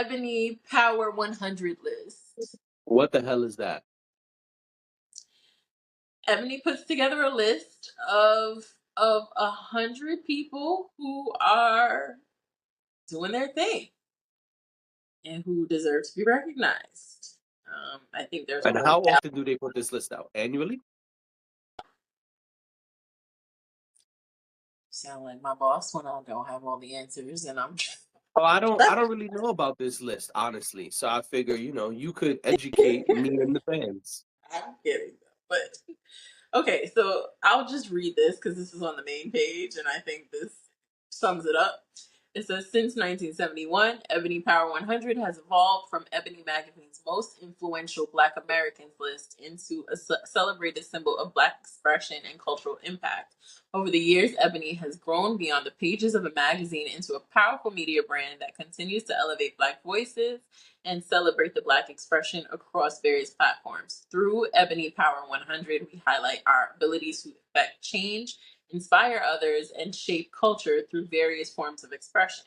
Ebony Power 100 list. What the hell is that? Ebony puts together a list of 100 people who are doing their thing and who deserve to be recognized. I think there's a And whole how often do they put this list out? Annually? sound like my boss when I don't have all the answers and I'm Oh, I don't really know about this list, honestly. So I figure, you could educate me and the fans. I'm kidding, but okay, so I'll just read this because this is on the main page, and I think this sums it up. It says, since 1971, Ebony Power 100 has evolved from Ebony Magazine's most influential Black Americans list into a celebrated symbol of Black expression and cultural impact. Over the years, Ebony has grown beyond the pages of a magazine into a powerful media brand that continues to elevate Black voices and celebrate the Black expression across various platforms. Through Ebony Power 100, we highlight our abilities to affect change, inspire others, and shape culture through various forms of expression.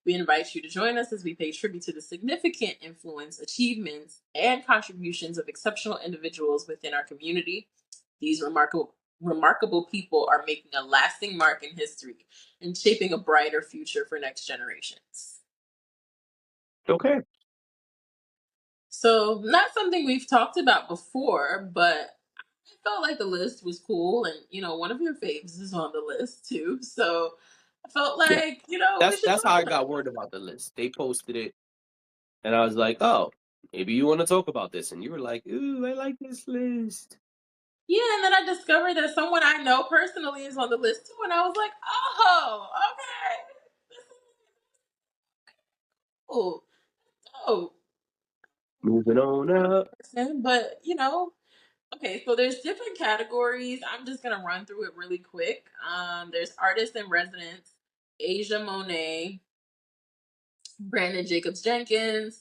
We invite you to join us as we pay tribute to the significant influence, achievements, and contributions of exceptional individuals within our community. These remarkable people are making a lasting mark in history and shaping a brighter future for next generations. Okay. So, not something we've talked about before, but I felt like the list was cool. And, one of your faves is on the list too. So, I felt Yeah. like, we should That's talk how I about got word about the list. They posted it, and I was like, oh, maybe you want to talk about this. And you were like, ooh, I like this list. Yeah, and then I discovered that someone I know personally is on the list too. And I was like, oh, okay. Cool. Oh, Moving on up. but, okay, so there's different categories. I'm just gonna run through it really quick. There's artist in residence, Asia Monet, Brandon Jacobs Jenkins,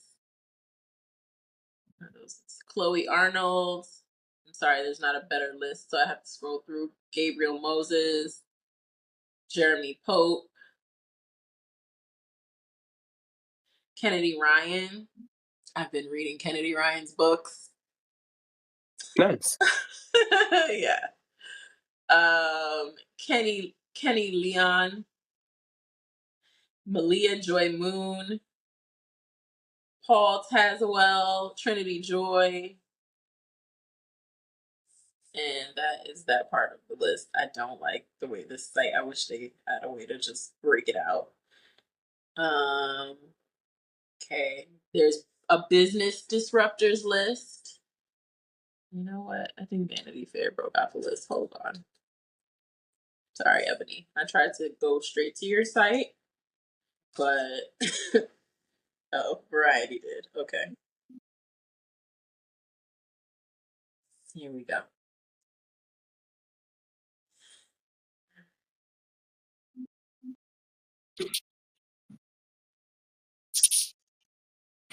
Chloe Arnold. I'm sorry, there's not a better list, so I have to scroll through. Gabriel Moses, Jeremy Pope, Kennedy Ryan. I've been reading Kennedy Ryan's books. Nice. Yeah. Kenny Leon, Malia Joy Moon, Paul Tazewell, Trinity Joy, and that is that part of the list. I don't like the way this site. I wish they had a way to just break it out. Okay. There's a business disruptors list. You know what? I think Vanity Fair broke out the list. Hold on. Sorry, Ebony. I tried to go straight to your site, but oh, Variety did. Okay. Here we go.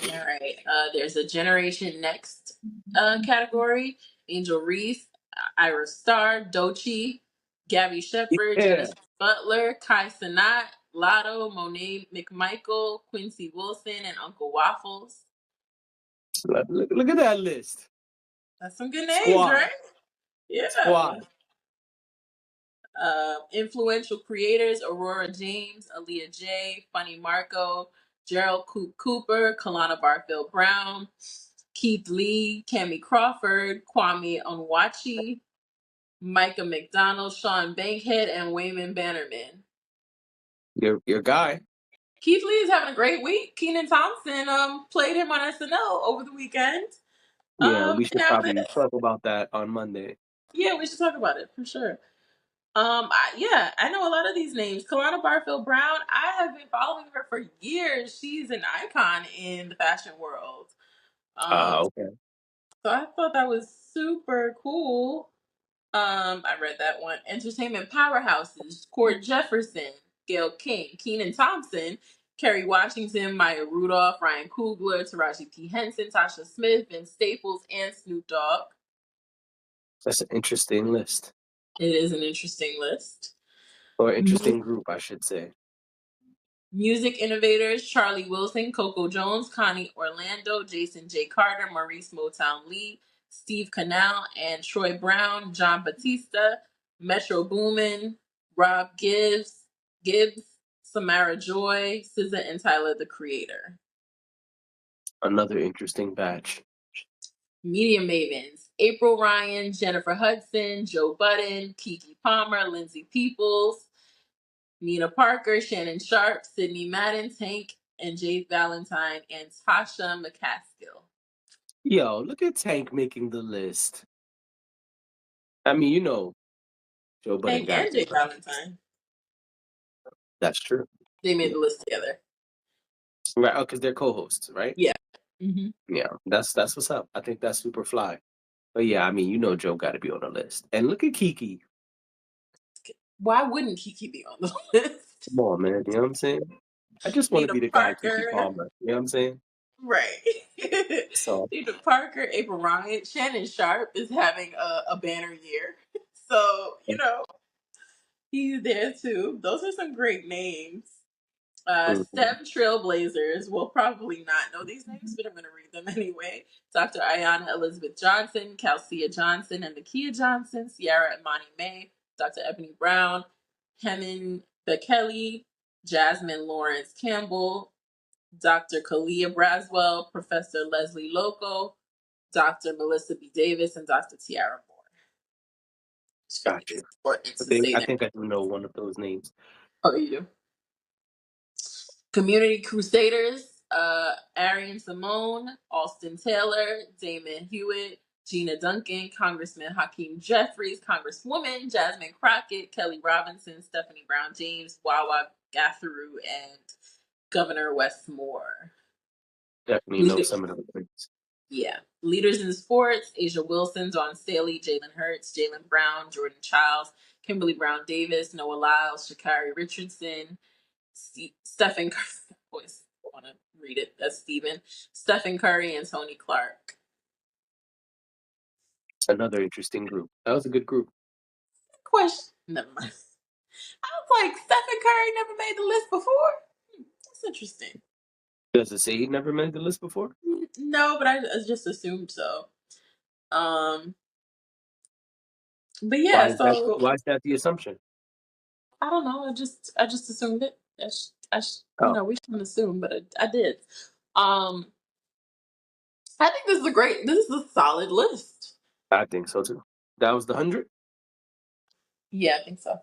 All right. There's a Generation Next category. Angel Reese, Ira Star, Dochi, Gabby Shepard, Yeah. Genesis Butler, Kai Sanat, Lotto, Monet McMichael, Quincy Wilson, and Uncle Waffles. Look at that list. That's some good names, Squad. right? Yeah. Squad. Influential creators: Aurora James, Aaliyah J, Funny Marco, Gerald Cooper, Kalana Barfield Brown, Keith Lee, Cammie Crawford, Kwame Onwuachi, Micah McDonald, Sean Bankhead, and Wayman Bannerman. Your guy. Keith Lee is having a great week. Kenan Thompson played him on SNL over the weekend. Yeah, we should and probably talk about that on Monday. Yeah, we should talk about it for sure. I know a lot of these names. Kalana Barfield Brown, I have been following her for years. She's an icon in the fashion world. Okay. So I thought that was super cool. I read that one. Entertainment powerhouses: Cord Jefferson, Gail King, Kenan Thompson, Kerry Washington, Maya Rudolph, Ryan Coogler, Taraji P. Henson, Tasha Smith, Vince Staples, and Snoop Dogg. That's an interesting list. It is an interesting list. Or interesting group, I should say. Music innovators: Charlie Wilson, Coco Jones, Connie Orlando, Jason J. Carter, Maurice Motown Lee, Steve Canal, and Troy Brown. John Batista, Metro Boomin, Rob Gibbs, Samara Joy, SZA, and Tyler the Creator. Another interesting batch. Media mavens: April Ryan, Jennifer Hudson, Joe Budden, Keke Palmer, Lindsay Peoples, Nina Parker, Shannon Sharp, Sydney Madden, Tank, and Jade Valentine, and Tasha McCaskill. Yo, look at Tank making the list. I mean, you know, Joe Budden Tank got to and be Jade right. Valentine. That's true. They made Yeah. the list together. Right. Oh, because they're co-hosts, right? Yeah. Mm-hmm. Yeah. That's what's up. I think that's super fly. But yeah, I mean, you know, Joe got to be on the list. And look at Kiki. Why wouldn't Keke be on the list? Come on, man. You know what I'm saying? I just want to Nina be the guy, Kiki Parker. Palmer. You know what I'm saying? Right. So, Nina Parker, April Ryan, Shannon Sharp is having a banner year. So, he's there too. Those are some great names. STEM trailblazers will probably not know these names, but I'm going to read them anyway. Dr. Ayanna Elizabeth Johnson, Calcia Johnson and Nakia Johnson, Sierra Imani May, Dr. Ebony Brown, Hemin Bekele, Jasmine Lawrence Campbell, Dr. Kalia Braswell, Professor Leslie Loco, Dr. Melissa B. Davis, and Dr. Tiara Moore. gotcha. I think I do know one of those names. Oh, you do? Community Crusaders, Arian Simone, Austin Taylor, Damon Hewitt, Gina Duncan, Congressman Hakeem Jeffries, Congresswoman Jasmine Crockett, Kelly Robinson, Stephanie Brown James, Wawa Gatheru, and Governor Wes Moore. Definitely know some of those things. Yeah. Leaders in sports: Asia Wilson, Dawn Staley, Jalen Hurts, Jalen Brown, Jordan Childs, Kimberly Brown Davis, Noah Lyles, Shakari Richardson, Stephen Curry. I always want to read it. That's Stephen. Stephen Curry and Tony Clark. Another interesting group. That was a good group. Question. Never mind. I was like, Stephen Curry never made the list before? That's interesting. Does it say he never made the list before? No, but I just assumed so. But yeah, Why is that the assumption? I don't know. I just assumed it. Oh, We shouldn't assume, but I did. I think this is a solid list. I think so too. That was the 100? Yeah, I think so.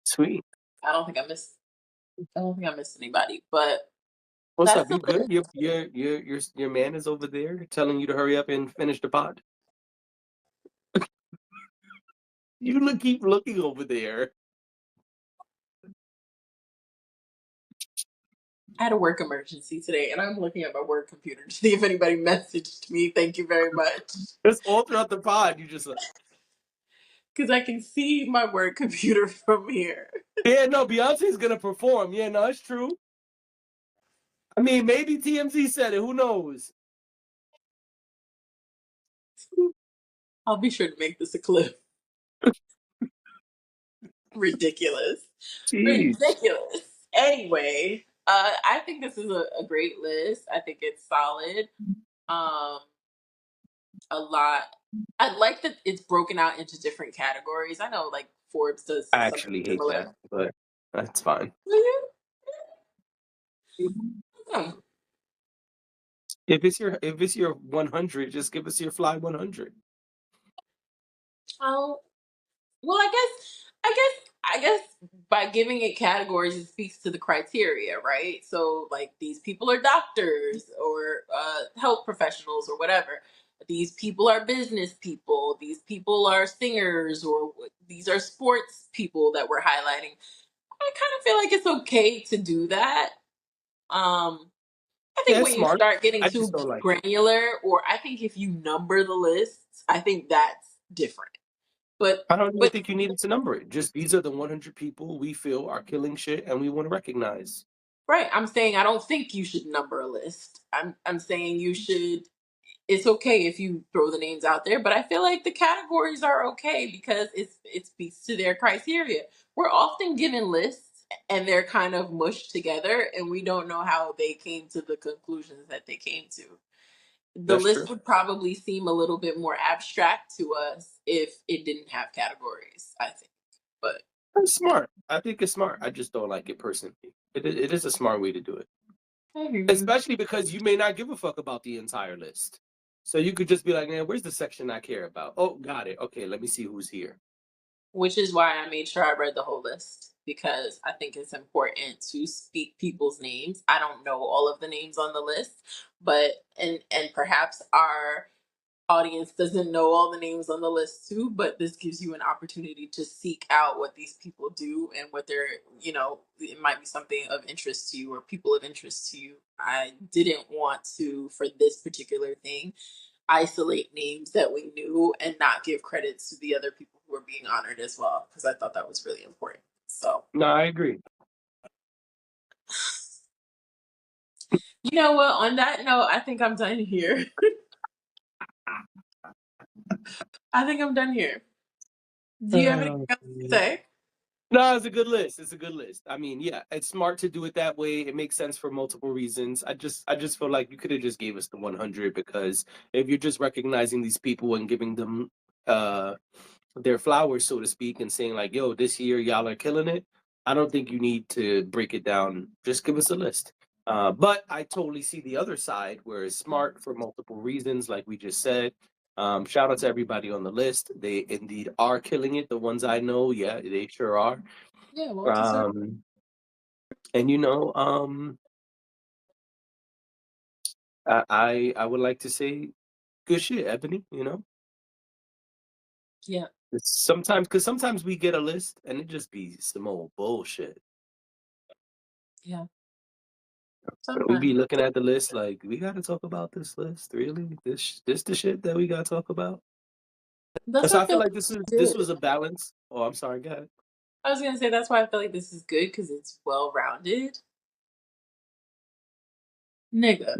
Sweet. I don't think I missed anybody, but What's that's up? the You good? list. Your man is over there telling you to hurry up and finish the pod. Keep looking over there. I had a work emergency today, and I'm looking at my work computer to see if anybody messaged me. Thank you very much. That's all throughout the pod. You just Because I can see my work computer from here. yeah, no, Beyonce's gonna perform. Yeah, no, it's true. I mean, maybe TMZ said it. Who knows? I'll be sure to make this a clip. Ridiculous. Jeez. Ridiculous. Anyway, I think this is a great list. I think it's solid. A lot. I like that it's broken out into different categories. I know, like Forbes does I something actually hate that, similar. but that's fine. Hmm. If it's your 100, just give us your fly 100. Oh, well, I guess by giving it categories, it speaks to the criteria, right? So, like, these people are doctors or health professionals or whatever. These people are business people. These people are singers, or these are sports people that we're highlighting. I kind of feel like it's okay to do that. I Yeah, think it's when you smart. start getting I just too don't like it. granular, or I think if you number the lists, I think that's different. But I don't even think you needed to number it. Just these are the 100 people we feel are killing shit and we want to recognize. right, I'm saying I don't think you should number a list. I'm saying you should. It's okay if you throw the names out there, but I feel like the categories are okay because it speaks to their criteria. We're often given lists and they're kind of mushed together, and we don't know how they came to the conclusions that they came to. The That's list true. would probably seem a little bit more abstract to us if it didn't have categories, I think. But It's smart. I think it's smart. I just don't like it personally. It is a smart way to do it. I agree. Especially because you may not give a fuck about the entire list. So you could just be like, man, where's the section I care about? Oh, got it. Okay, let me see who's here. Which is why I made sure I read the whole list, because I think it's important to speak people's names. I don't know all of the names on the list, but and perhaps our audience doesn't know all the names on the list too, but this gives you an opportunity to seek out what these people do and what they're, it might be something of interest to you or people of interest to you. I didn't want to, for this particular thing, isolate names that we knew and not give credits to the other people who were being honored as well, because I thought that was really important. So, No, I agree. you know what? On that note, I think I'm done here. I think I'm done here. Do you have anything else to say? No, it's a good list. It's a good list. I mean, yeah, it's smart to do it that way. It makes sense for multiple reasons. I just feel like you could have just gave us the 100, because if you're just recognizing these people and giving them uh their flowers, so to speak, and saying like, yo, this year y'all are killing it, I don't think you need to break it down. Just give us a list. But I totally see the other side where it's smart for multiple reasons, like we just said. Shout out to everybody on the list. They indeed are killing it. The ones I know, yeah, they sure are. Yeah, well deserved. Um, and I would like to say good shit, Ebony. Yeah, It's sometimes, because sometimes we get a list and it just be some old bullshit. yeah. We Sometimes. be looking at the list like, we got to talk about this list, really? This the shit that we got to talk about? That's So why I I feel feel like like it's this good. was a balance. Oh, I'm sorry. Go ahead. I was gonna say that's why I feel like this is good because it's well rounded. Nigga.